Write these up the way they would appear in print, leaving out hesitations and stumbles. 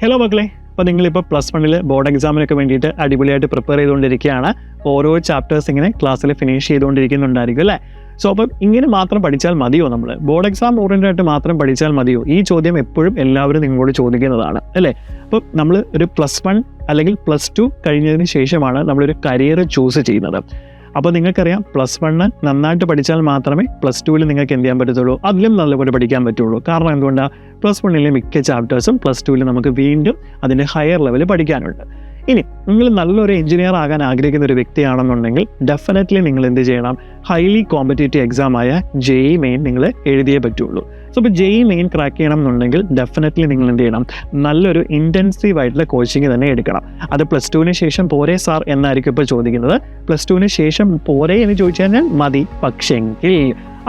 Hello മക്കളെ, അപ്പോൾ നിങ്ങളിപ്പോൾ +1 ബോർഡ് എക്സാമിനൊക്കെ വേണ്ടിയിട്ട് അടിപൊളിയായിട്ട് പ്രിപ്പയർ ചെയ്തുകൊണ്ടിരിക്കുകയാണ്. ഓരോ ചാപ്റ്റേഴ്സ് ഇങ്ങനെ ക്ലാസ്സിൽ ഫിനിഷ് ചെയ്തുകൊണ്ടിരിക്കുന്നുണ്ടായിരിക്കും അല്ലേ? സോ അപ്പം ഇങ്ങനെ മാത്രം പഠിച്ചാൽ മതിയോ? നമ്മൾ ബോർഡ് എക്സാം ഓറിയൻറ്റഡ് ആയിട്ട് മാത്രം പഠിച്ചാൽ മതിയോ? ഈ ചോദ്യം എപ്പോഴും എല്ലാവരും നിങ്ങളോട് ചോദിക്കുന്നതാണ് അല്ലേ? അപ്പോൾ നമ്മൾ ഒരു +1 അല്ലെങ്കിൽ +2 കഴിഞ്ഞതിന് ശേഷമാണ് നമ്മളൊരു കരിയർ ചൂസ് ചെയ്യുന്നത്. അപ്പോൾ നിങ്ങൾക്കറിയാം, +1 നന്നായിട്ട് പഠിച്ചാൽ മാത്രമേ +2 നിങ്ങൾക്ക് എന്ത് ചെയ്യാൻ പറ്റത്തുള്ളൂ, അതിലും നല്ലപോലെ പഠിക്കാൻ പറ്റുള്ളൂ. കാരണം എന്തുകൊണ്ടാണ്? +1 മിക്ക ചാപ്റ്റേഴ്സും +2 നമുക്ക് വീണ്ടും അതിൻ്റെ ഹയർ ലെവൽ പഠിക്കാനുണ്ട്. ഇനി നിങ്ങൾ നല്ലൊരു എഞ്ചിനീയർ ആകാൻ ആഗ്രഹിക്കുന്ന ഒരു വ്യക്തിയാണെന്നുണ്ടെങ്കിൽ ഡെഫിനറ്റ്ലി നിങ്ങൾ എന്ത് ചെയ്യണം? ഹൈലി കോമ്പറ്റേറ്റീവ് എക്സാമായ JEE മെയിൻ നിങ്ങൾ എഴുതിയേ പറ്റുള്ളൂ. സോ ഇപ്പോൾ JEE മെയിൻ ക്രാക്ക് ചെയ്യണം എന്നുണ്ടെങ്കിൽ ഡെഫിനറ്റ്ലി നിങ്ങൾ എന്ത് ചെയ്യണം? നല്ലൊരു ഇൻറ്റൻസീവ് ആയിട്ടുള്ള കോച്ചിങ് തന്നെ എടുക്കണം. അത് +2 ശേഷം പോരെ സാർ എന്നായിരിക്കും ഇപ്പോൾ ചോദിക്കുന്നത്. +2 ശേഷം പോരെ എന്ന് ചോദിച്ചു കഴിഞ്ഞാൽ മതി, പക്ഷെങ്കിൽ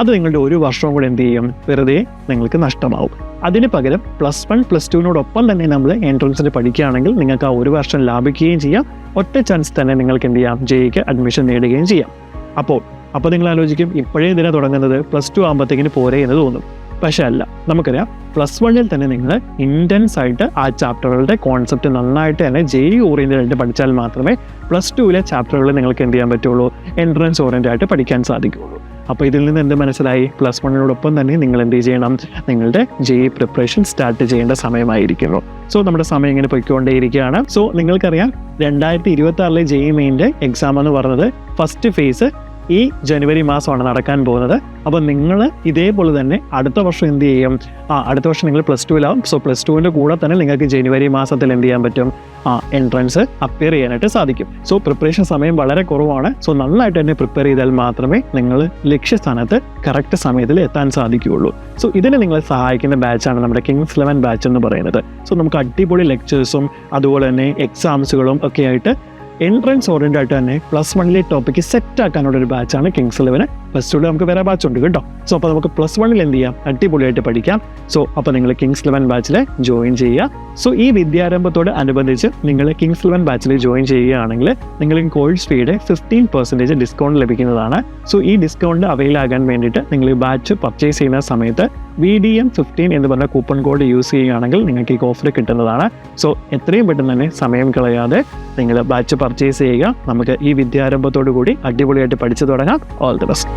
അത് നിങ്ങളുടെ ഒരു വർഷവും കൂടെ എന്ത് ചെയ്യും? വെറുതെ നിങ്ങൾക്ക് നഷ്ടമാവും. അതിന് പകരം +1 +2 തന്നെ നമ്മൾ എൻട്രൻസിന് പഠിക്കുകയാണെങ്കിൽ നിങ്ങൾക്ക് ആ ഒരു വർഷം ലാഭിക്കുകയും ചെയ്യാം. ഒറ്റ ചാൻസ് തന്നെ നിങ്ങൾക്ക് എന്ത് ചെയ്യാം? JEEക്ക് അഡ്മിഷൻ നേടുകയും ചെയ്യാം. അപ്പോൾ നിങ്ങൾ ആലോചിക്കും, ഇപ്പോഴേ ഇതിനെ തുടങ്ങുന്നത് +2 ആകുമ്പോഴത്തേക്കിന് പോരെ എന്ന് തോന്നും. പക്ഷേ അല്ല, നമുക്കറിയാം +1 തന്നെ നിങ്ങൾ ഇൻറ്റൻസ് ആയിട്ട് ആ ചാപ്റ്ററുകളുടെ കോൺസെപ്റ്റ് നന്നായിട്ട് തന്നെ JEE ഓറിയൻറ്റഡ് ആയിട്ട് പഠിച്ചാൽ മാത്രമേ +2 ചാപ്റ്ററുകൾ നിങ്ങൾക്ക് എന്ത് ചെയ്യാൻ പറ്റുള്ളൂ? എൻട്രൻസ് ഓറിയൻറ്റഡ് ആയിട്ട് പഠിക്കാൻ സാധിക്കുകയുള്ളൂ. അപ്പോൾ ഇതിൽ നിന്ന് എന്ത് മനസ്സിലായി? +1 തന്നെ നിങ്ങൾ എന്ത് ചെയ്യണം? നിങ്ങളുടെ JEE പ്രിപ്പറേഷൻ സ്റ്റാർട്ട് ചെയ്യേണ്ട സമയമായിരിക്കുന്നു. സോ നമ്മുടെ സമയം ഇങ്ങനെ പൊയ്ക്കൊണ്ടേയിരിക്കുകയാണ്. സോ നിങ്ങൾക്കറിയാം 2026 JEE മെയിൻ്റെ എക്സാം എന്ന് പറയുന്നത് ഫസ്റ്റ് ഫേസ് ഈ ജനുവരി മാസമാണ് നടക്കാൻ പോകുന്നത്. അപ്പോൾ നിങ്ങൾ ഇതേപോലെ തന്നെ അടുത്ത വർഷം എന്ത് ചെയ്യും? അടുത്ത വർഷം നിങ്ങൾ +2 സോ +2 കൂടെ തന്നെ നിങ്ങൾക്ക് ജനുവരി മാസത്തിൽ എന്ത് ചെയ്യാൻ പറ്റും? എൻട്രൻസ് അപ്പിയർ ചെയ്യാനായിട്ട് സാധിക്കും. സോ പ്രിപ്പറേഷൻ സമയം വളരെ കുറവാണ്. സോ നന്നായിട്ട് തന്നെ പ്രിപ്പയർ ചെയ്താൽ മാത്രമേ നിങ്ങൾ ലക്ഷ്യസ്ഥാനത്ത് കറക്റ്റ് സമയത്തിൽ എത്താൻ സാധിക്കുകയുള്ളൂ. സോ ഇതിനെ നിങ്ങളെ സഹായിക്കുന്ന ബാച്ചാണ് നമ്മുടെ കിങ്സ് 11 ബാച്ച് എന്ന് പറയുന്നത്. സോ നമുക്ക് അടിപൊളി ലെക്ചേഴ്സും അതുപോലെ തന്നെ എക്സാംസുകളും ഒക്കെ ആയിട്ട് എൻട്രൻസ് ഓറിയൻറ്റഡ് ആയിട്ട് തന്നെ +1 ടോപ്പിക്ക് സെറ്റ് ആക്കാനുള്ള ഒരു ബാച്ചാണ് കിങ്സ് 11. +2 നമുക്ക് വേറെ ബാച്ച് ഉണ്ട് കേട്ടോ. സോ അപ്പോൾ നമുക്ക് +1 എന്ത് ചെയ്യാം? അടിപൊളിയായിട്ട് പഠിക്കാം. സോ അപ്പോൾ നിങ്ങൾ കിങ്സ് 11 ബാച്ചിൽ ജോയിൻ ചെയ്യുക. സോ ഈ വിദ്യാരംഭത്തോട് അനുബന്ധിച്ച് നിങ്ങൾ കിങ്സ് 11 ബാച്ചിൽ ജോയിൻ ചെയ്യുകയാണെങ്കിൽ നിങ്ങൾക്ക് കോഴ്സ് ഫീയുടെ 15% ഡിസ്കൗണ്ട് ലഭിക്കുന്നതാണ്. സോ ഈ ഡിസ്കൗണ്ട് അവൈൽ ആകാൻ വേണ്ടിയിട്ട് നിങ്ങൾ ഈ ബാച്ച് പർച്ചേസ് ചെയ്യുന്ന സമയത്ത് VDM15 എന്ന് പറഞ്ഞ കൂപ്പൺ കോഡ് യൂസ് ചെയ്യുകയാണെങ്കിൽ നിങ്ങൾക്ക് ഈ ഓഫർ കിട്ടുന്നതാണ്. സോ എത്രയും പെട്ടെന്ന് തന്നെ സമയം കളയാതെ നിങ്ങൾ ബാച്ച് പർച്ചേസ് ചെയ്യുക. നമുക്ക് ഈ വിദ്യാരംഭത്തോടു കൂടി അടിപൊളിയായിട്ട് പഠിച്ചു തുടങ്ങാം. All the best.